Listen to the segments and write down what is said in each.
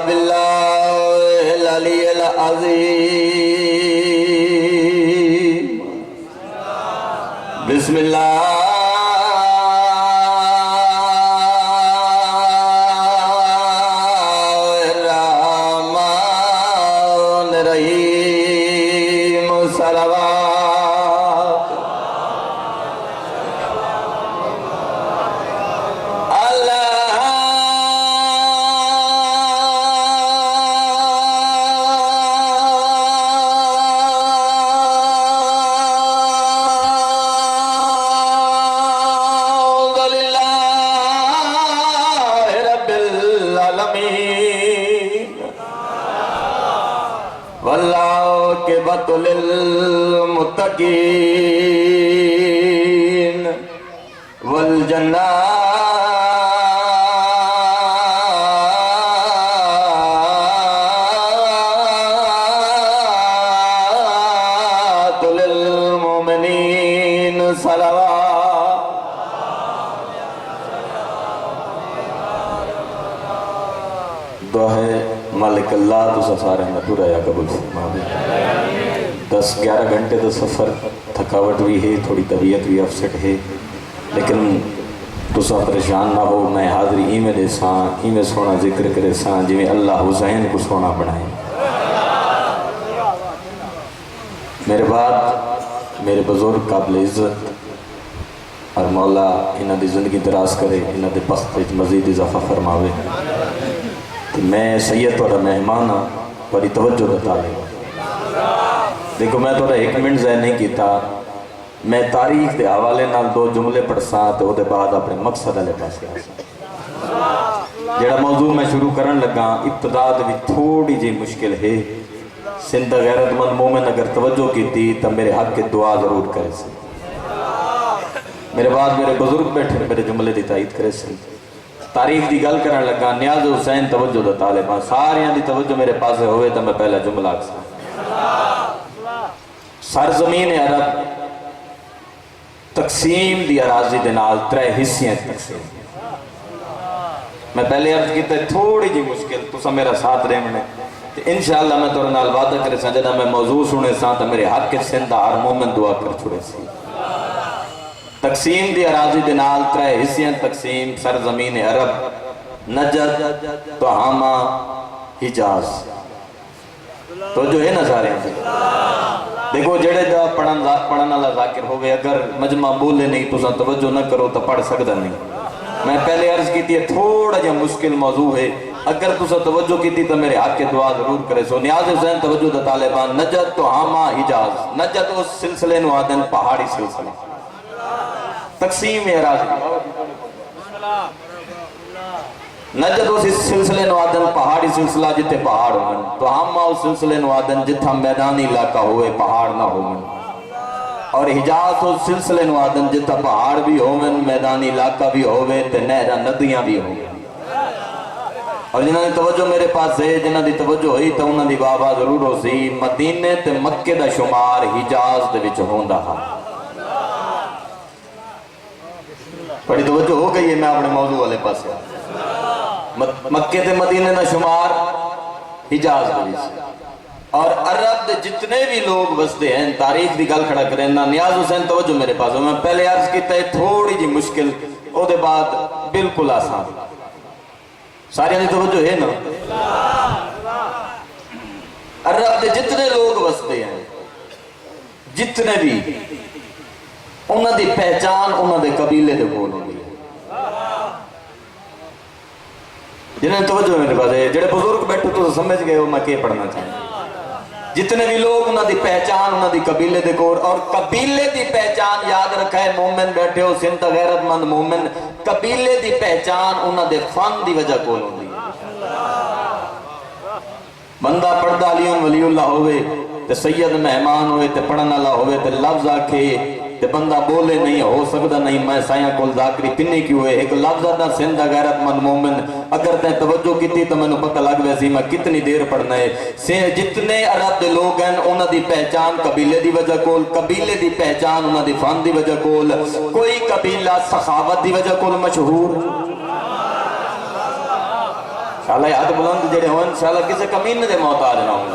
بالله العلي العظيم بسم الله الرحمن الرحيم صلوات والعاقبۃ للمتقین والجنات للمؤمنین صلوات دعا ہے مالک اللہ تو سارے میں پورا یا قبول فرما دے 10-11 گھنٹے تو سفر تھکاوٹ بھی ہے تھوڑی طبیعت بھی افسٹ ہے لیکن تسا پریشان نہ ہو میں حاضری ہی میں دے ساں ہی میں سونا ذکر کرے ساں جی میں اللہ حسین کو سونا بنائے میرے بعد میرے بزرگ قابل عزت اور مولا انہاں دی زندگی دراز کرے انہاں دے بخت مزید اضافہ فرماوے میں سید تھوڑا مہمان ہاں بڑی توجہ بتا لیں دیکھو میں تھوڑا 1 منٹ ضائع نہیں کیتا میں تاریخ دے حوالے نال 2 جملے پڑھ ساں تو وہ دے بعد اپنے مقصد والے پاسے آساں جڑا موضوع میں شروع کرن لگا ابتدا بھی تھوڑی جی مشکل ہے سندھ غیرت مند مومن اگر توجہ کی تھی تو میرے حق کی دعا ضرور کرے سے میرے بعد میرے بزرگ بیٹھے میرے جملے دی تائید کرے سے تاریخ دی گل کرن لگا نیاز حسین توجہ دا طالبان ساریاں دی توجہ میرے پاس ہوئے تو میں پہلا جملہ آکسا سرزمین عرب تقسیم دی اراضی دنال 3 حصیاں تقسیم میں پہلے عرض کیتا ہے تھوڑی جی مشکل تو سا میرا ساتھ رہے میں انشاءاللہ میں تو نال وعدہ کرے سا جدہ میں موضوع سنے سا تو میرے حق کے سندہ ہر مومن دعا کر چھوڑے سی تقسیم دی اراضی دنال 3 حصیاں تقسیم سرزمین عرب نجد تہامہ حجاز تو جو ہے نا سارے ہیں دیکھو جڑے دا پڑھنا اللہ ذاکر ہوئے اگر مجمع بولے نہیں تو توجہ نہ کرو تو پڑھ سکتا نہیں میں پہلے عرض کی تھی تھوڑا جا مشکل موضوع ہے اگر تو توجہ کی تھی تو میرے حق کے دعا ضرور کرے سو نیاز حسین توجہ دا طالبان نجد تہامہ حجاز نجد اس سلسلے نوادن پہاڑی سلسلے تقسیم اراضی نجد اس سلسلے نوادن پہاڑی سلسلہ جتے پہاڑ ہوئن تو ہم اس سلسلے نوادن جتھا میدانی علاقہ ہوئے پہاڑ نہ ہوئن اور حجاز اس سلسلے نوادن جتھا پہاڑ بھی ہوئن میدانی علاقہ بھی ہوئے تے نہرہ ندیاں بھی ہوئن اور جنہاں دی توجہ میرے پاس ہے جنہاں دی توجہ ہوئی تو انہاں دی بابا ضرور ہو سی مدینے تے مکے دا شمار حجاز دے وچ ہوندا ہاں بڑی توجہ ہو گئی ہے میں اپنے موضوع والے پاس مکے تے مدینے دا شمار حجاز دے اور عرب دے جتنے بھی لوگ بستے ہیں تاریخ دی گل کھڑا کریں نا نیاز حسین توجہ میرے پاس میں پہلے عرض کیتا ہے تھوڑی جی مشکل او دے بعد بالکل آسان ساری دی توجہ ہے نا عرب دے جتنے لوگ بستے ہیں جتنے بھی انہاں دی پہچان انہاں دے قبیلے دے بول ہوئی ہے جنہیں توجہ میرے پاس ہے جڑے بزرگ بیٹھو تو سمجھ گئے ہو میں کیا پڑھنا چاہوں جتنے بھی لوگ انہاں دی پہچان انہاں دی قبیلے دے کور اور قبیلے دی پہچان یاد رکھا ہے مومن بیٹھے ہو سنت غیرت مند مومن قبیلے دی پہچان انہاں دے فن دی وجہ کول ہوندی بندہ پڑھدا علیون ولی اللہ ہوئے تے سید مہمان ہوئے تے پڑھن اللہ ہوئے تے لفظ آکھے تے بندہ بولے نہیں ہو سکتا نہیں میں سائیاں کول ذاکری پنی کیوں ہے ایک لفظ دا سندہ غیرت مند مومن اگر تے توجہ کی تھی تو میں نے پتہ لگ ویسی میں کتنی دیر پڑھنا ہے جتنے عرب دے لوگ ہیں انہاں دی پہچان قبیلے دی وجہ کول قبیلے دی پہچان انہاں دی فن دی وجہ کول کوئی قبیلہ سخاوت دی وجہ کول مشہور شالا ہاتھ بلند جڑے ہون شالا کسی کمینے دے محتاج نہ ہوں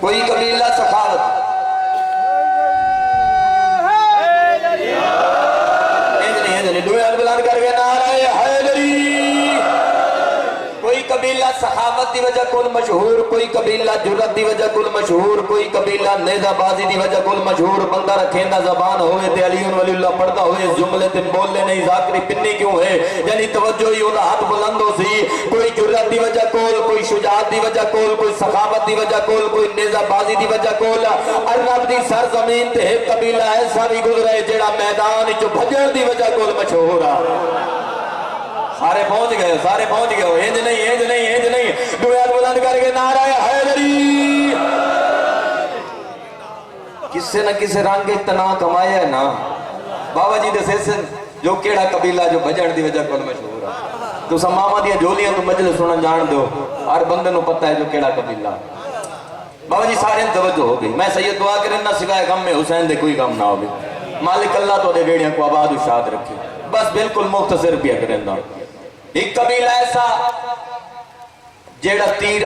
کوئی قبیلہ سخاوت دوئے ہاتھ بلند کر کے نعرہ حیدری کوئی قبیلہ سخاوت دی وجہ کل مشہور کوئی قبیلہ جرت دی وجہ کل مشہور کوئی قبیلہ نیزہ بازی دی وجہ کل مشہور بندہ رکھیندہ زبان ہوئے تے علیون ولی اللہ پڑھتا ہوئے اس جملے تے بولنے نہیں ذاکری پنی کیوں ہے یعنی توجہ ہی انہا ہاتھ بلند ہو سی کوئی جرت دی وجہ کول کوئی شجاعت دی وجہ کول کوئی سخاوت دی وجہ کول کوئی نیزہ بازی دی وجہ کول عرب دی سرزمین تے ایک قبیلہ ایسا بھی گزرے جیڑا میدان جو بھجر دی وجہ کول مشہور سارے پہنچ گئے ہو اینج نہیں دوئے ہاتھ بلند کر کے نعرہ حیدری کسے نہ کسے رنگ اتنا کمایا ہے نا بابا جی دے سیسن جو کیڑا قبیلہ جو بجن دی وجہ کول مشہور ہے تو سماما دیا جولیاں تو مجلس سنن جان دو ہر بندے نو پتہ ہے جو کیڑا قبیلہ بابا جی سارے توجہ ہو گئی میں سید دعا کریں نہ سوائے غم میں حسین دے کوئی غم نہ ہو گئی مالک اللہ تو دے بیڑیاں کو آباد و شاد رکھی بس بالکل مختصر پیا کریں دا ایک قبیلہ ایسا جیڑا تیر